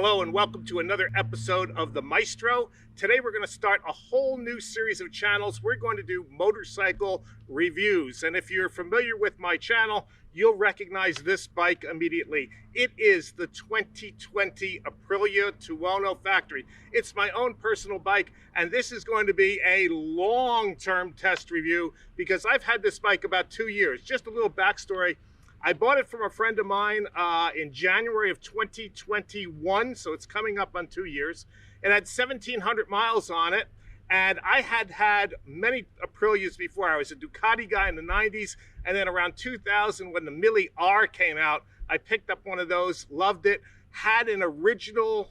Hello and welcome to another episode of the Maestro. Today we're going to start a whole new series of channels. We're going to do motorcycle reviews. And if you're familiar with my channel, you'll recognize this bike immediately. It is the 2020 Aprilia Tuono Factory. It's my own personal bike, and this is going to be a long-term test review because I've had this bike about 2 years. Just a little backstory. I bought it from a friend of mine in January of 2021, so it's coming up on 2 years. It had 1,700 miles on it, and I had had many Aprilias before. I was a Ducati guy in the 90s, and then around 2000, when the Mille R came out, I picked up one of those, loved it, had an original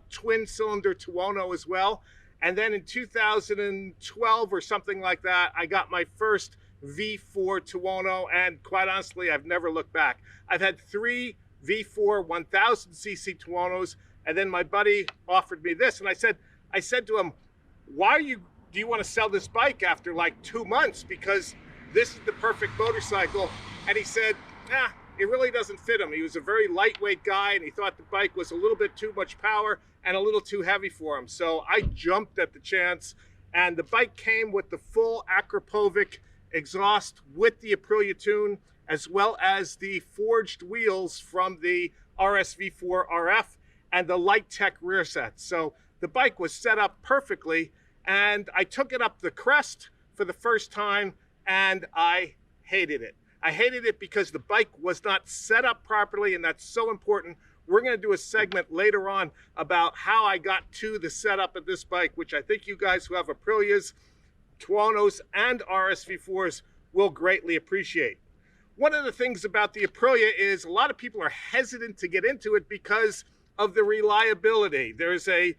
twin-cylinder Tuono as well, and then in 2012 or something like that, I got my first V4 Tuono, and quite honestly, I've never looked back. I've had 3 V4 1000cc Tuonos, and then my buddy offered me this, and I said to him, do you want to sell this bike after like 2 months? Because this is the perfect motorcycle. And he said, nah, it really doesn't fit him. He was a very lightweight guy, and he thought the bike was a little bit too much power and a little too heavy for him. So I jumped at the chance, and the bike came with the full Akrapovic exhaust with the Aprilia Tuono, as well as the forged wheels from the RS-V4 RF and the Light Tech rear set. So the bike was set up perfectly, and I took it up the crest for the first time, and I hated it. I hated it because the bike was not set up properly, and that's so important. We're going to do a segment later on about how I got to the setup of this bike, which I think you guys who have Aprilias, Tuonos, and RS-V4s will greatly appreciate. One of the things about the Aprilia is a lot of people are hesitant to get into it because of the reliability. There's a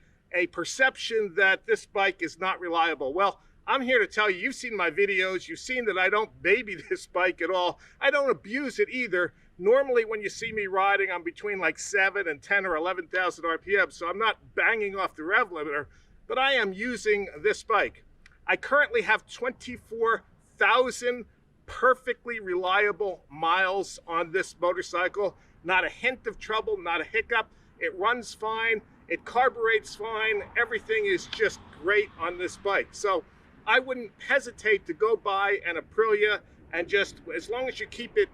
perception that this bike is not reliable. Well, I'm here to tell you, you've seen my videos, you've seen that I don't baby this bike at all. I don't abuse it either. Normally when you see me riding, I'm between like 7 and 10 or 11,000 RPM, so I'm not banging off the rev limiter, but I am using this bike. I currently have 24,000 perfectly reliable miles on this motorcycle. Not a hint of trouble, not a hiccup. It runs fine, it carburetes fine, everything is just great on this bike. So I wouldn't hesitate to go buy an Aprilia, and just, as long as you keep it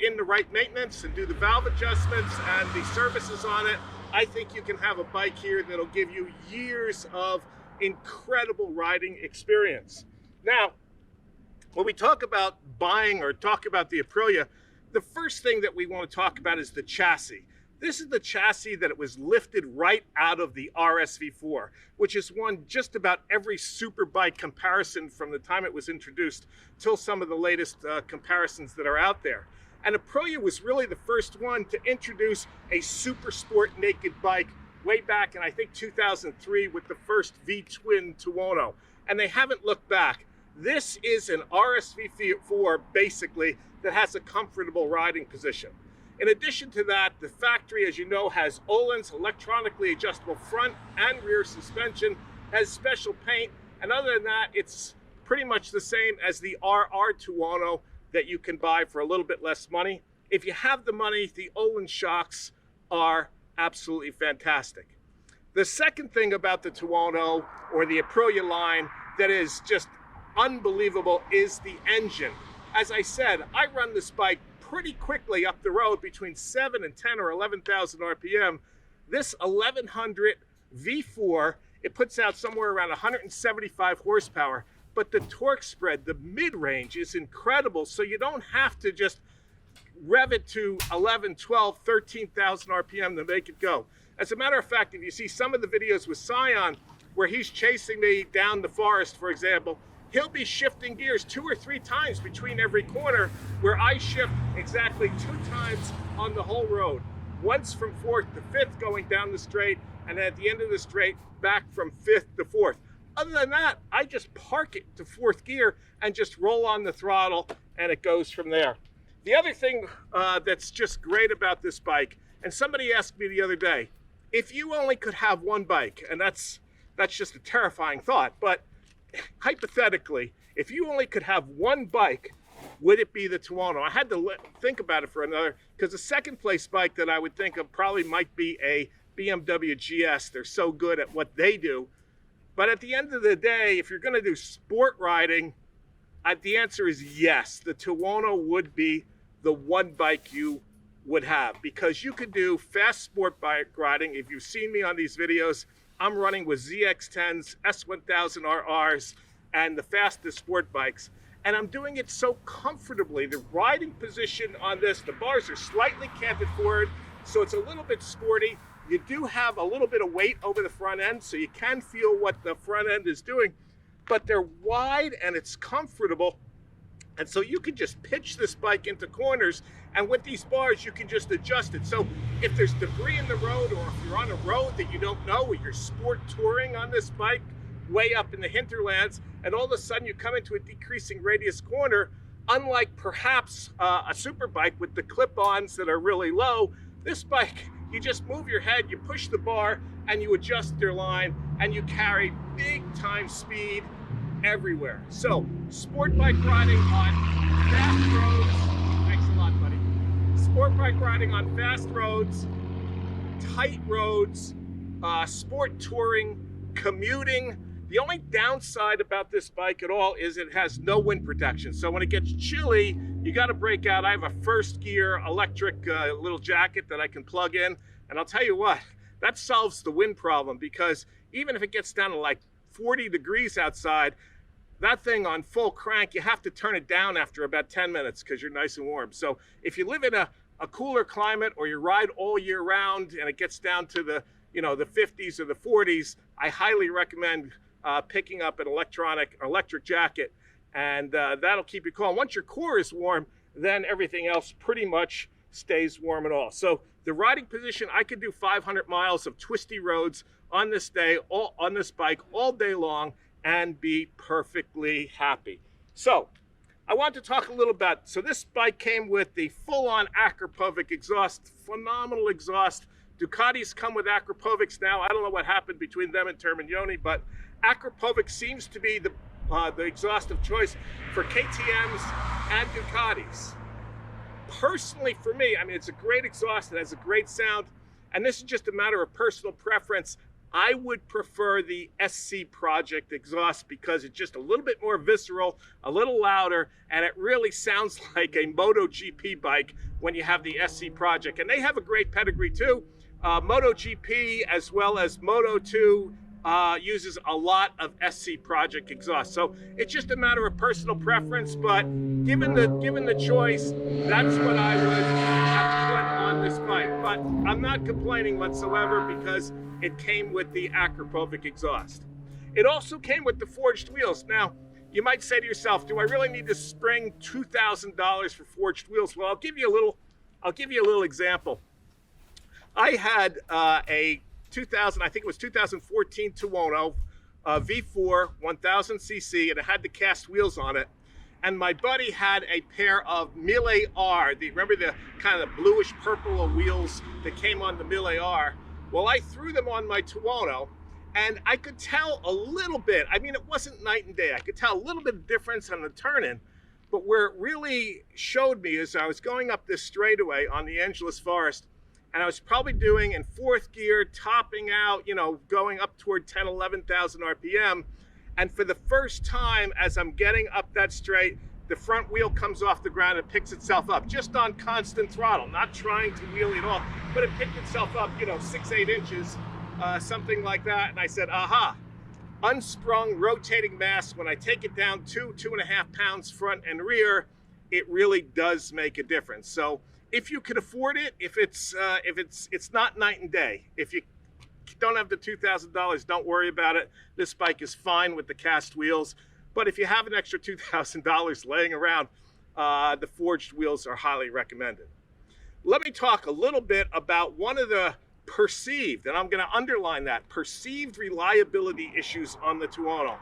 in the right maintenance and do the valve adjustments and the services on it, I think you can have a bike here that'll give you years of incredible riding experience. Now, when we talk about buying or talk about the Aprilia, the first thing that we want to talk about is the chassis. This is the chassis that it was lifted right out of the RS-V4, which has won just about every Superbike comparison from the time it was introduced till some of the latest comparisons that are out there. And Aprilia was really the first one to introduce a super sport naked bike way back in, I think, 2003 with the first V-twin Tuono, and they haven't looked back. This is an RS-V4 basically that has a comfortable riding position. In addition to that, the factory, as you know, has Öhlins electronically adjustable front and rear suspension, has special paint, and other than that, it's pretty much the same as the RR Tuono that you can buy for a little bit less money. If you have the money, the Öhlins shocks are absolutely fantastic. The second thing about the Tuono, or the Aprilia line, that is just unbelievable is the engine. As I said, I run this bike pretty quickly up the road between 7 and 10 or 11,000 RPM. This 1100 V4, it puts out somewhere around 175 horsepower, but the torque spread, the mid-range, is incredible, so you don't have to just rev it to 11, 12, 13,000 RPM to make it go. As a matter of fact, if you see some of the videos with Scion where he's chasing me down the forest, for example, he'll be shifting gears 2 or 3 times between every corner, where I shift exactly 2 times on the whole road. Once from 4th to 5th going down the straight, and then at the end of the straight, back from 5th to 4th. Other than that, I just park it to 4th gear and just roll on the throttle, and it goes from there. The other thing that's just great about this bike, and somebody asked me the other day, if you only could have one bike, and that's just a terrifying thought, but hypothetically, if you only could have one bike, would it be the Tuono? I had to think about it for another, because the second place bike that I would think of probably might be a BMW GS. They're so good at what they do. But at the end of the day, if you're going to do sport riding, the answer is yes. The Tuono would be the one bike you would have, because you could do fast sport bike riding. If you've seen me on these videos, I'm running with ZX10s, S1000 RRs, and the fastest sport bikes. And I'm doing it so comfortably. The riding position on this, the bars are slightly canted forward, so it's a little bit sporty. You do have a little bit of weight over the front end, so you can feel what the front end is doing, but they're wide and it's comfortable. And so you can just pitch this bike into corners, and with these bars, you can just adjust it. So if there's debris in the road, or if you're on a road that you don't know, or you're sport touring on this bike way up in the hinterlands, and all of a sudden you come into a decreasing radius corner, unlike perhaps a Superbike with the clip-ons that are really low, this bike, you just move your head, you push the bar, and you adjust your line, and you carry big time speed everywhere. So, sport bike riding on fast roads, thanks a lot, buddy. Sport bike riding on fast roads, tight roads, sport touring, commuting. The only downside about this bike at all is it has no wind protection. So when it gets chilly, you got to break out. I have a first gear electric little jacket that I can plug in. And I'll tell you what, that solves the wind problem, because even if it gets down to like 40 degrees outside, that thing on full crank, you have to turn it down after about 10 minutes because you're nice and warm. So if you live in a cooler climate, or you ride all year round and it gets down to the, the 50s or the 40s, I highly recommend picking up an electric jacket, and that'll keep you calm. Once your core is warm, then everything else pretty much stays warm and all. So the riding position, I could do 500 miles of twisty roads on this bike all day long and be perfectly happy. So I want to talk a little about, so this bike came with the full-on Aprilia exhaust, phenomenal exhaust. Ducatis come with Aprilia now. I don't know what happened between them and Terminioni, but Aprilia seems to be the exhaust of choice for KTMs and Ducatis. Personally, for me, I mean, it's a great exhaust. It has a great sound, and this is just a matter of personal preference. I would prefer the SC Project exhaust because it's just a little bit more visceral, a little louder, and it really sounds like a MotoGP bike when you have the SC Project. And they have a great pedigree too. MotoGP as well as Moto2 uses a lot of SC Project exhaust. So it's just a matter of personal preference, but given the choice, that's what I would have put on this bike. But I'm not complaining whatsoever because it came with the Aprilia exhaust. It also came with the forged wheels. Now, you might say to yourself, do I really need to spring $2,000 for forged wheels? Well, I'll give you a little example. I had a 2014 Tuono V4 1000cc, and it had the cast wheels on it. And my buddy had a pair of Mille R. Remember the kind of bluish purple wheels that came on the Mille R? Well, I threw them on my Tuono, and I could tell a little bit. I mean, it wasn't night and day. I could tell a little bit of difference on the turn-in, but where it really showed me is I was going up this straightaway on the Angeles Forest, and I was probably doing in fourth gear, topping out, going up toward 10, 11,000 RPM. And for the first time, as I'm getting up that straight, the front wheel comes off the ground and picks itself up, just on constant throttle, not trying to wheelie at all, but it picked itself up, 6, 8 inches, something like that. And I said, aha, unsprung rotating mass. When I take it down 2.5 pounds front and rear, it really does make a difference. So if you can afford it, if it's not night and day. If you don't have the $2,000, don't worry about it. This bike is fine with the cast wheels. But if you have an extra $2,000 laying around, the forged wheels are highly recommended. Let me talk a little bit about one of the perceived, and I'm going to underline that, perceived reliability issues on the Tuono.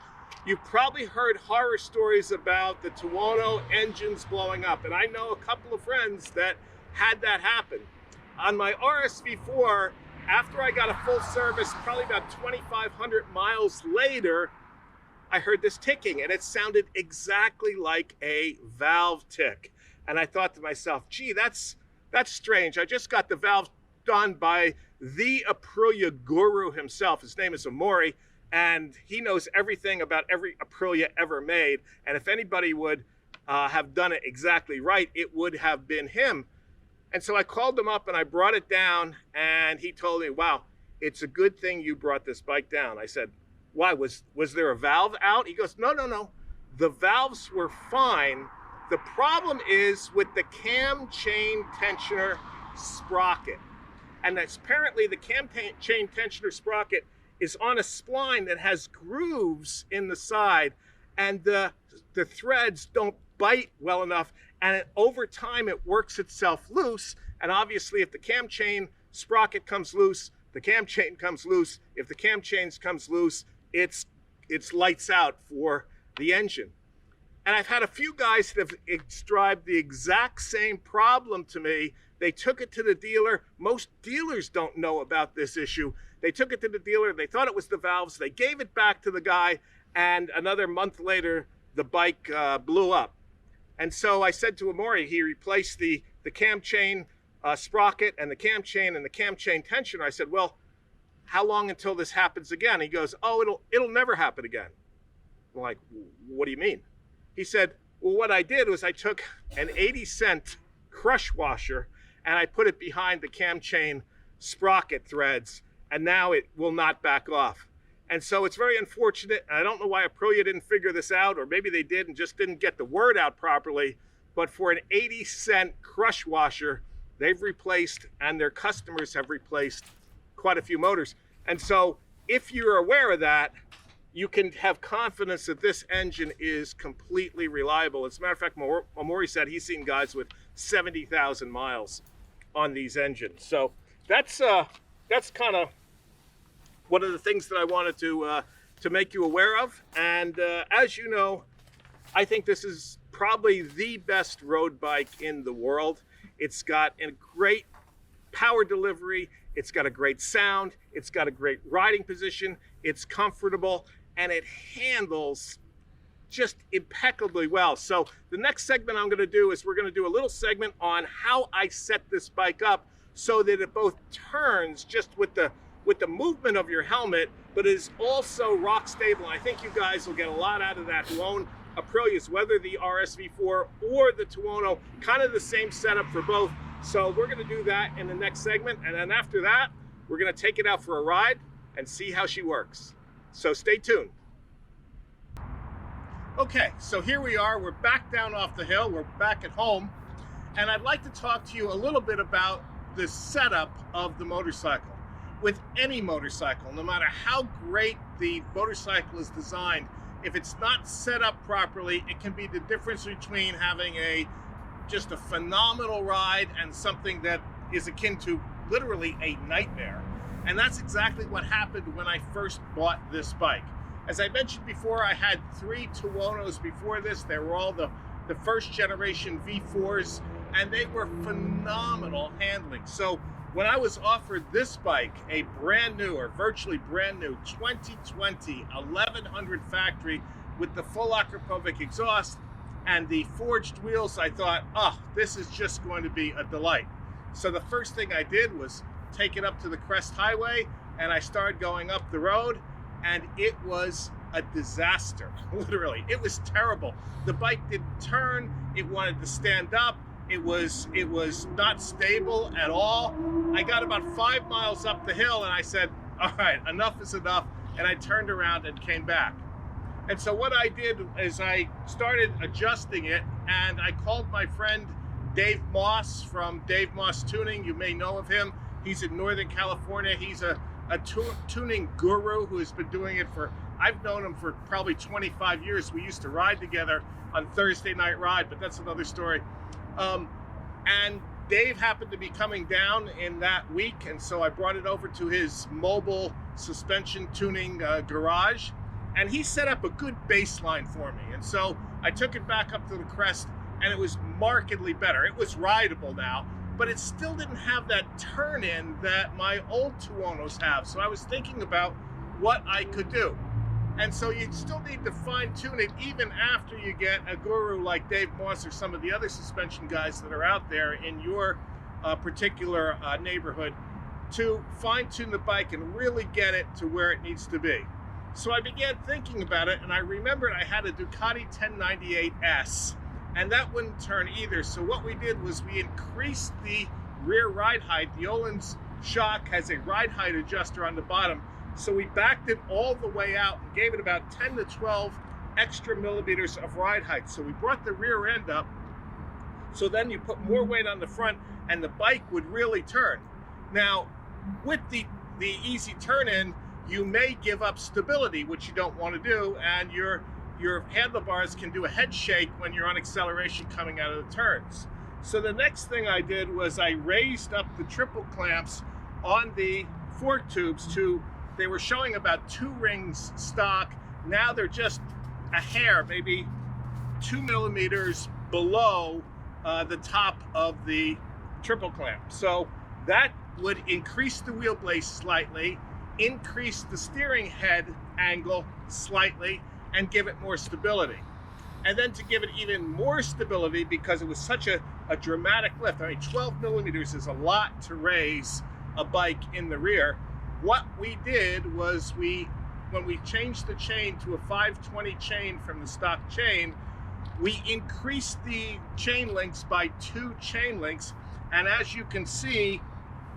You've probably heard horror stories about the Tuono engines blowing up, and I know a couple of friends that had that happen. On my RSV4, after I got a full service, probably about 2,500 miles later, I heard this ticking, and it sounded exactly like a valve tick. And I thought to myself, gee, that's strange. I just got the valve done by the Aprilia guru himself. His name is Amori, and he knows everything about every Aprilia ever made. And if anybody would have done it exactly right, it would have been him. And so I called him up and I brought it down, and he told me, wow, it's a good thing you brought this bike down. I said, why? Was there a valve out? He goes, no, no, no. The valves were fine. The problem is with the cam chain tensioner sprocket. And that's apparently the cam chain tensioner sprocket is on a spline that has grooves in the side, and the threads don't bite well enough, and over time it works itself loose. And obviously if the cam chain sprocket comes loose, the cam chain comes loose. If the cam chains comes loose, it's lights out for the engine. And I've had a few guys that have described the exact same problem to me. They took it to the dealer. Most dealers don't know about this issue. They took it to the dealer. They thought it was the valves. They gave it back to the guy, and another month later, the bike blew up. And so I said to Amori, he replaced the cam chain sprocket and the cam chain tensioner. I said, well, how long until this happens again? He goes, oh, it'll never happen again. I'm like, what do you mean? He said, well, what I did was I took an 80-cent crush washer and I put it behind the cam chain sprocket threads, and now it will not back off. And so it's very unfortunate. I don't know why Aprilia didn't figure this out, or maybe they did and just didn't get the word out properly. But for an 80-cent crush washer, they've replaced, and their customers have replaced, quite a few motors. And so if you're aware of that, you can have confidence that this engine is completely reliable. As a matter of fact, Amori said he's seen guys with 70,000 miles on these engines. So that's kind of one of the things that I wanted to make you aware of. And as you know, I think this is probably the best road bike in the world. It's got a great power delivery. It's got a great sound. It's got a great riding position. It's comfortable, and it handles just impeccably well. So the next segment I'm going to do is we're going to do a little segment on how I set this bike up so that it both turns just with the movement of your helmet, but is also rock stable. I think you guys will get a lot out of that who own Aprilias, whether the RSV4 or the Tuono, kind of the same setup for both. So we're going to do that in the next segment, and then after that, we're going to take it out for a ride and see how she works. So stay tuned. Okay, so here we are. We're back down off the hill. We're back at home, and I'd like to talk to you a little bit about the setup of the motorcycle. With any motorcycle, no matter how great the motorcycle is designed, if it's not set up properly, it can be the difference between having just a phenomenal ride and something that is akin to literally a nightmare. And that's exactly what happened when I first bought this bike. As I mentioned before, I had 3 Tuonos before this. They were all the first generation V4s, and they were phenomenal handling. So when I was offered this bike, a brand new, or virtually brand new, 2020 1100 factory with the full Akrapovic exhaust and the forged wheels, I thought, oh, this is just going to be a delight. So the first thing I did was take it up to the Crest Highway, and I started going up the road, and it was a disaster, literally. It was terrible. The bike didn't turn, it wanted to stand up. It was not stable at all. I got about 5 miles up the hill and I said, all right, enough is enough. And I turned around and came back. And so what I did is I started adjusting it, and I called my friend Dave Moss from Dave Moss Tuning. You may know of him. He's in Northern California. He's a tuning guru who has been doing it I've known him for probably 25 years. We used to ride together on Thursday Night Ride, but that's another story. And Dave happened to be coming down in that week, and so I brought it over to his mobile suspension tuning garage, and he set up a good baseline for me. And so I took it back up to the Crest, and it was markedly better. It was rideable now, but it still didn't have that turn-in that my old Tuonos have. So I was thinking about what I could do. And so you still need to fine-tune it even after you get a guru like Dave Moss or some of the other suspension guys that are out there in your particular neighborhood. to fine-tune the bike and really get it to where it needs to be. So I began thinking about it, and I remembered I had a Ducati 1098S, and that wouldn't turn either. So what we did was we increased the rear ride height. The Öhlins shock has a ride height adjuster on the bottom, so we backed it all the way out and gave it about 10 to 12 extra millimeters of ride height. So we brought the rear end up, so then you put more weight on the front and the bike would really turn. Now, with the easy turn in, you may give up stability, which you don't want to do, and your handlebars can do a head shake when you're on acceleration coming out of the turns. So the next thing I did was I raised up the triple clamps on the fork tubes to, they were showing about 2 rings stock. Now they're just a hair, maybe 2 millimeters below the top of the triple clamp. So that would increase the wheelbase slightly, increase the steering head angle slightly, and give it more stability. And then to give it even more stability, because it was such a dramatic lift, I mean 12 millimeters is a lot to raise a bike in the rear. What we did was when we changed the chain to a 520 chain from the stock chain, we increased the chain links by 2 chain links, and as you can see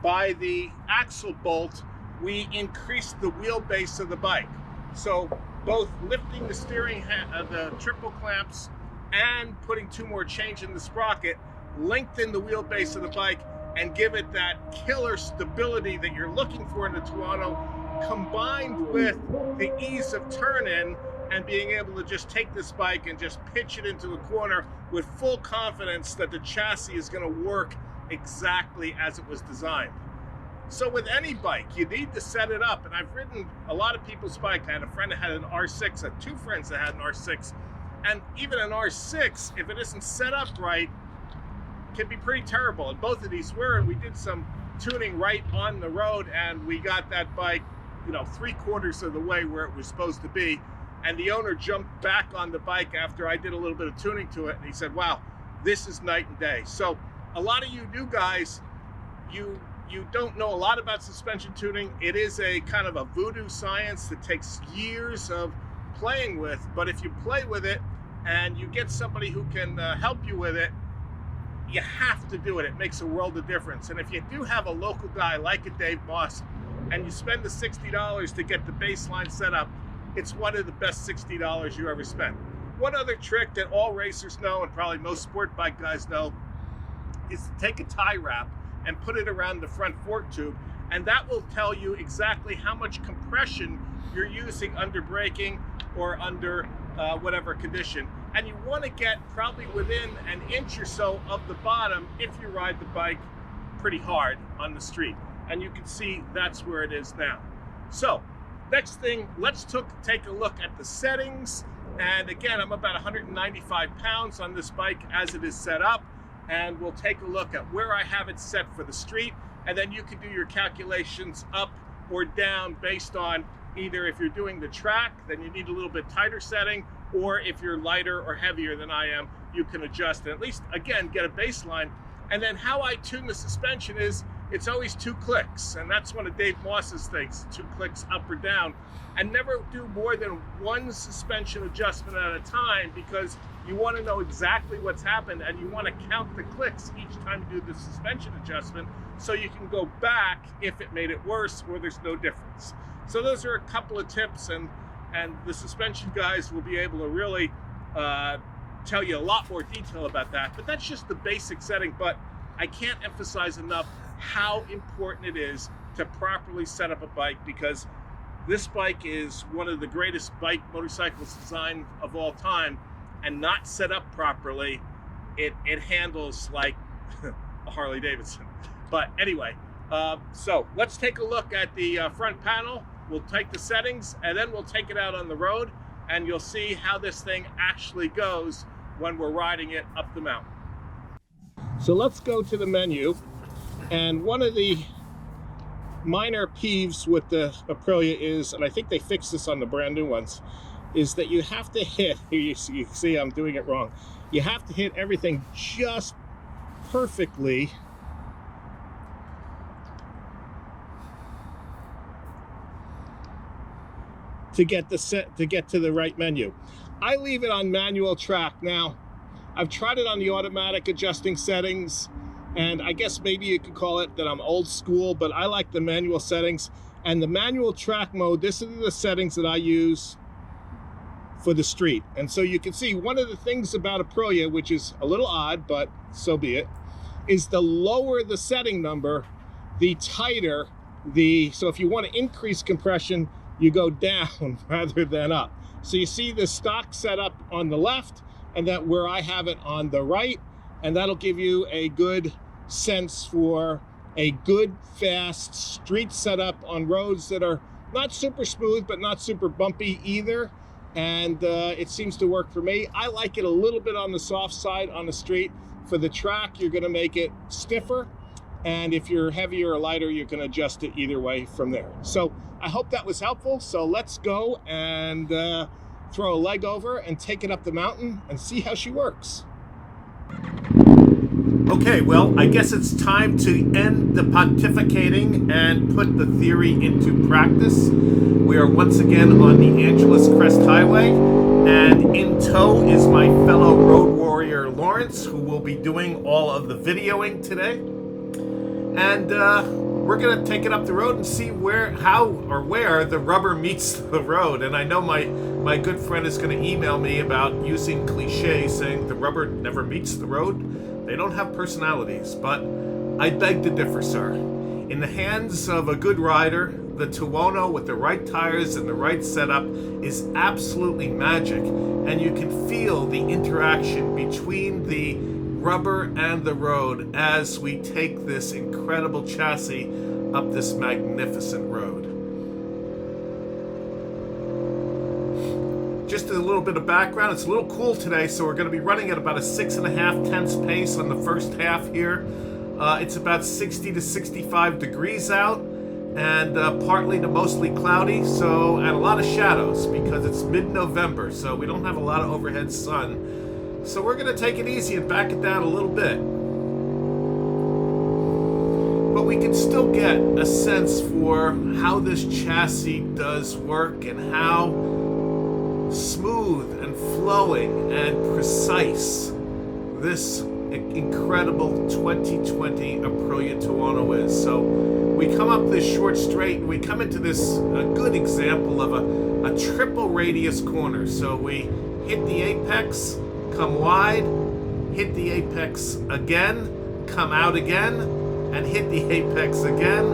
by the axle bolt, we increased the wheelbase of the bike. So both lifting the steering the triple clamps and putting 2 more chains in the sprocket lengthen the wheelbase of the bike and give it that killer stability that you're looking for in the Tuono, combined with the ease of turn-in and being able to just take this bike and just pitch it into a corner with full confidence that the chassis is going to work exactly as it was designed. So with any bike, you need to set it up. And I've ridden a lot of people's bike. I had a friend that had an R6, I had 2 friends that had an R6. And even an R6, if it isn't set up right, can be pretty terrible. And both of these were, and we did some tuning right on the road, and we got that bike, you know, 3/4 of the way where it was supposed to be. And the owner jumped back on the bike after I did a little bit of tuning to it, and he said, wow, this is night and day. So a lot of you new guys, you don't know a lot about suspension tuning. It is a kind of a voodoo science that takes years of playing with, but if you play with it and you get somebody who can help you with it, you have to do it. It makes a world of difference. And if you do have a local guy like a Dave Moss and you spend the $60 to get the baseline set up, it's one of the best $60 you ever spent. One other trick that all racers know, and probably most sport bike guys know, is to take a tie wrap and put it around the front fork tube, and that will tell you exactly how much compression you're using under braking or under whatever condition. And you want to get probably within an inch or so of the bottom if you ride the bike pretty hard on the street. And you can see that's where it is now. So next thing, let's take a look at the settings. And again, I'm about 195 pounds on this bike as it is set up. And we'll take a look at where I have it set for the street. And then you can do your calculations up or down based on either if you're doing the track, then you need a little bit tighter setting, or if you're lighter or heavier than I am, you can adjust and at least, again, get a baseline. And then how I tune the suspension is, it's always 2 clicks. And that's one of Dave Moss's things, 2 clicks up or down. And never do more than 1 suspension adjustment at a time, because you want to know exactly what's happened and you want to count the clicks each time you do the suspension adjustment so you can go back if it made it worse or there's no difference. So those are a couple of tips, and the suspension guys will be able to really tell you a lot more detail about that. But that's just the basic setting. But I can't emphasize enough how important it is to properly set up a bike, because this bike is one of the greatest motorcycles designed of all time, and not set up properly, it handles like a Harley Davidson. But anyway, so let's take a look at the front panel. We'll take the settings and then we'll take it out on the road, and you'll see how this thing actually goes when we're riding it up the mountain. So let's go to the menu, and one of the minor peeves with the Aprilia is, and I think they fixed this on the brand new ones, is that you have to hit, you see I'm doing it wrong, you have to hit everything just perfectly to get to the right menu. I leave it on manual track. Now, I've tried it on the automatic adjusting settings, and I guess maybe you could call it that I'm old school, but I like the manual settings. And the manual track mode, this is the settings that I use for the street. And so you can see one of the things about Aprilia, which is a little odd, but so be it, is the lower the setting number, the tighter so if you want to increase compression, you go down rather than up. So you see the stock setup on the left, and that where I have it on the right, and that'll give you a good sense for a good fast street setup on roads that are not super smooth but not super bumpy either. And it seems to work for me. I like it a little bit on the soft side on the street. For the track, you're going to make it stiffer, and if you're heavier or lighter, you can adjust it either way from there. So I hope that was helpful. So let's go and throw a leg over and take it up the mountain and see how she works. Okay, well, I guess it's time to end the pontificating and put the theory into practice. We are once again on the Angeles Crest Highway, and in tow is my fellow road warrior Lawrence, who will be doing all of the videoing today. And we're gonna take it up the road and see where the rubber meets the road. And I know my good friend is gonna email me about using cliches saying the rubber never meets the road. They don't have personalities, but I beg to differ, sir. In the hands of a good rider, the Tuono with the right tires and the right setup is absolutely magic, and you can feel the interaction between the rubber and the road as we take this incredible chassis up this magnificent road. Just a little bit of background, it's a little cool today, so we're going to be running at about a 6.5 tenths pace on the first half here. It's about 60 to 65 degrees out, and partly to mostly cloudy, and a lot of shadows because it's mid-November, so we don't have a lot of overhead sun. So we're going to take it easy and back it down a little bit. But we can still get a sense for how this chassis does work and how smooth and flowing and precise this incredible 2020 Aprilia Tuono is. So we come up this short straight and we come into this good example of a triple radius corner. So we hit the apex, come wide, hit the apex again, come out again, and hit the apex again,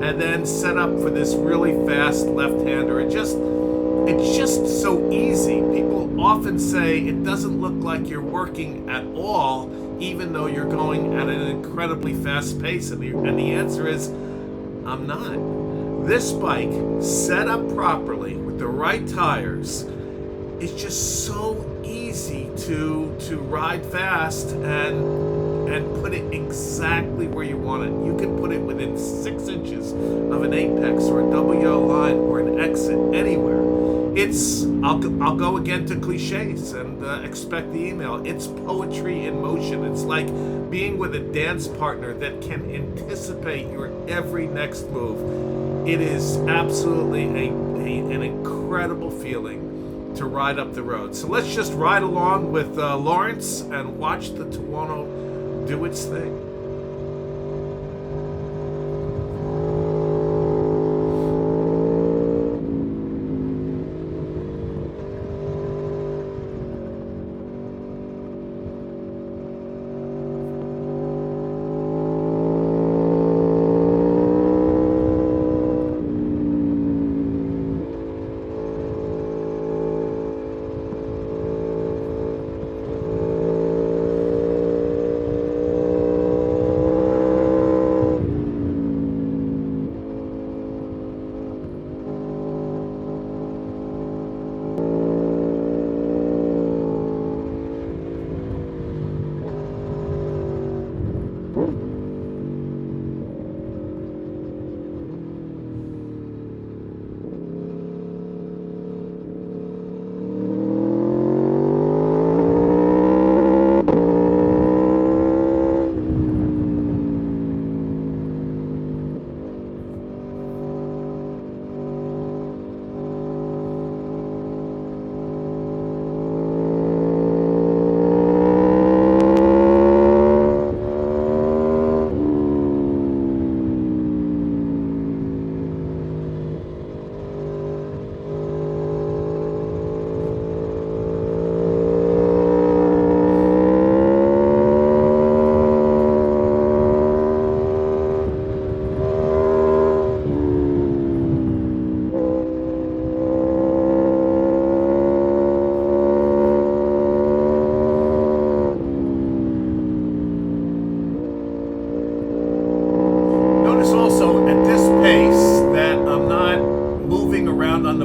and then set up for this really fast left-hander. It's just so easy. People often say it doesn't look like you're working at all, even though you're going at an incredibly fast pace, and the answer is, I'm not. This bike, set up properly with the right tires, is just so easy to ride fast and put it exactly where you want it. You can put it within 6 inches of an apex or a WO line or an exit anywhere. I'll go again to cliches and expect the email. It's poetry in motion. It's like being with a dance partner that can anticipate your every next move. It is absolutely an incredible feeling to ride up the road. So let's just ride along with Lawrence and watch the Tuono do its thing.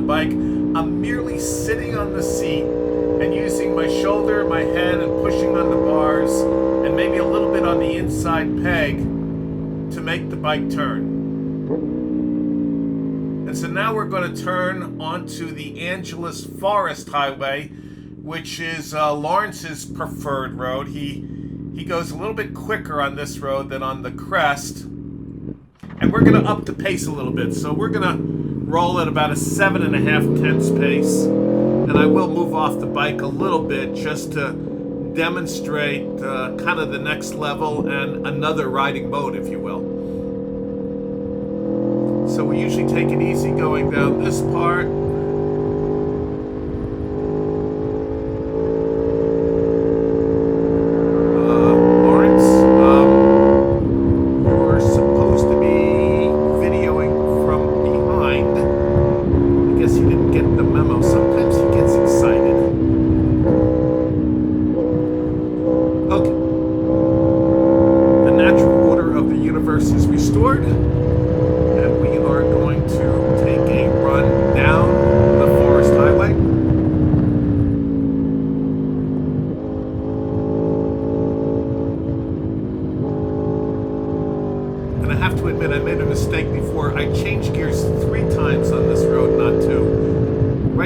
bike. I'm merely sitting on the seat and using my shoulder, my head, and pushing on the bars, and maybe a little bit on the inside peg to make the bike turn. And so now we're going to turn onto the Angeles Forest Highway, which is Lawrence's preferred road. He goes a little bit quicker on this road than on the crest. And we're going to up the pace a little bit. So we're going to roll at about a 7.5 tenths pace. And I will move off the bike a little bit just to demonstrate kind of the next level and another riding mode, if you will. So we usually take it easy going down this part.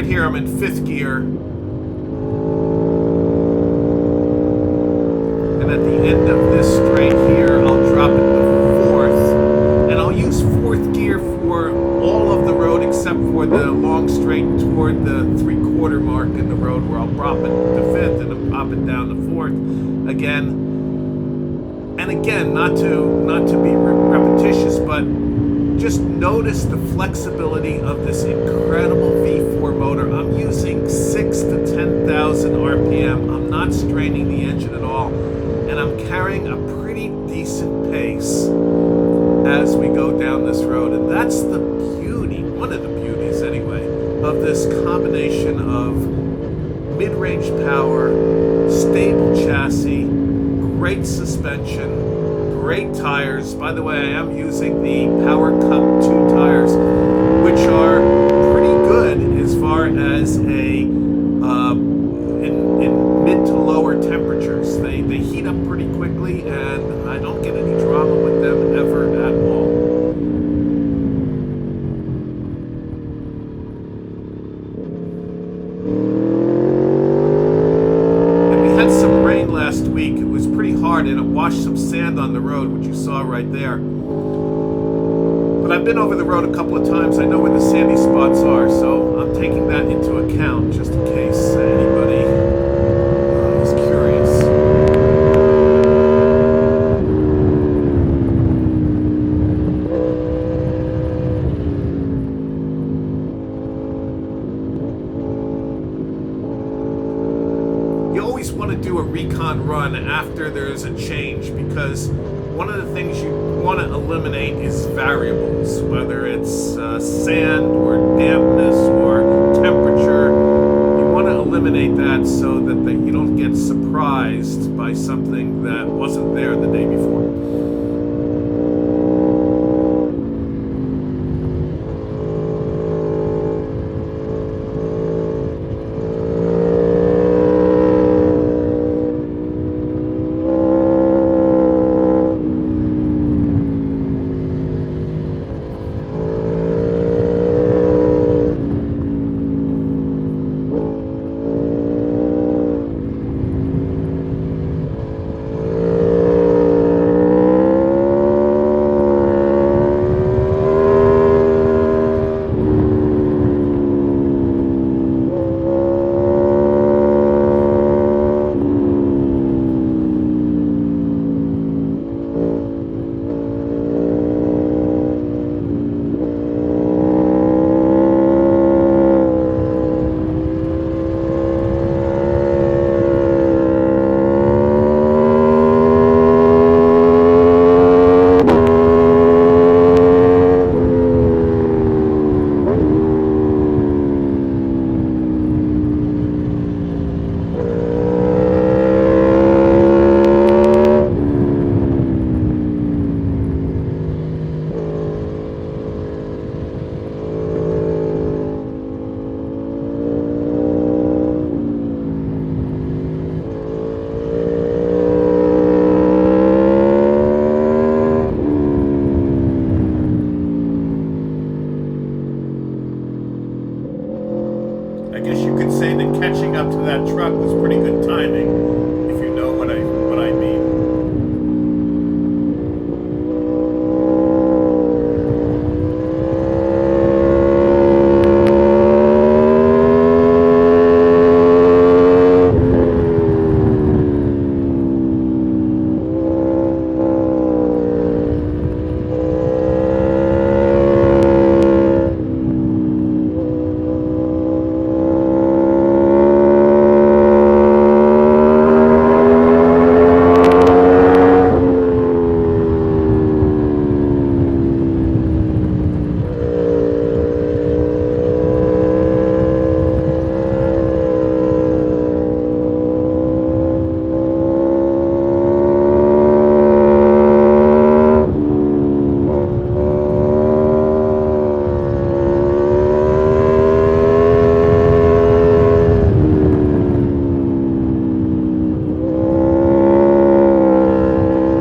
Here I'm in 5th gear, and at the end of this straight here I'll drop it to 4th, and I'll use 4th gear for all of the road except for the long straight toward the 3/4 mark in the road, where I'll drop it to 5th and then pop it down to 4th again. And again, not to be repetitious, but just notice the flexibility of this incredible V4 motor. I'm using 6,000 to 10,000 RPM. I'm not straining the engine at all, and I'm carrying a pretty decent pace as we go down this road. And that's the beauty, one of the beauties anyway, of this combination of mid-range power, stable chassis, great suspension, great tires. By the way, I am using the Power Cup 2 tires, which are pretty good as far as in mid to lower temperatures. They heat up pretty quickly, and I don't get any drama with them ever at all. And we had some rain last week. It was pretty hard, and it washed some sand on the road, which you saw right there. But I've been over the road a couple of times. I know where the sandy spots are, so I'm taking that into account just in case anybody is curious. You always want to do a recon run after there's a change, because one of the things you want to eliminate is variables, whether it's sand or dampness or temperature. You want to eliminate that so that you don't get surprised by something that wasn't there the day before.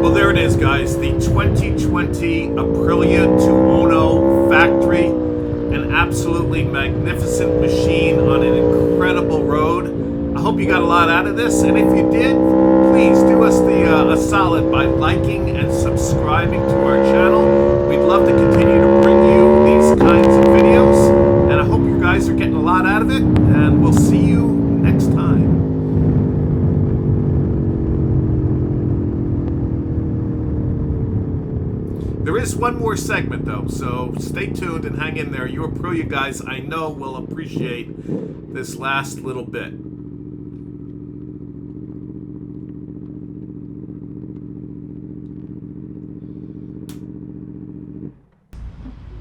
Well, there it is, guys. The 2020 Aprilia Tuono Factory. An absolutely magnificent machine on an incredible road. I hope you got a lot out of this, and if you did, please do us a solid by liking and subscribing to our channel. We'd love to continue to bring you these kinds of videos, and I hope you guys are getting a lot out of it, and we'll see you next time. There is one more segment though, so stay tuned and hang in there. You Aprilia guys, I know, will appreciate this last little bit.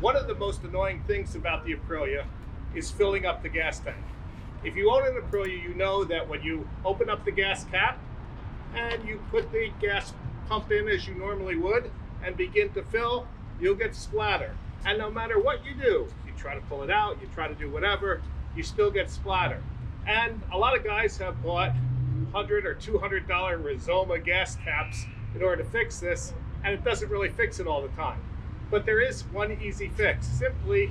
One of the most annoying things about the Aprilia is filling up the gas tank. If you own an Aprilia, you know that when you open up the gas cap and you put the gas pump in as you normally would and begin to fill, you'll get splatter. And no matter what you do, you try to pull it out, you try to do whatever, you still get splatter. And a lot of guys have bought $100 or $200 Rizoma gas caps in order to fix this, and it doesn't really fix it all the time. But there is one easy fix. Simply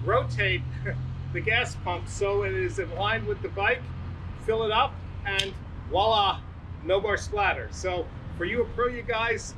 rotate the gas pump so it is in line with the bike, fill it up, and voila, no more splatter. So for you Aprilia guys,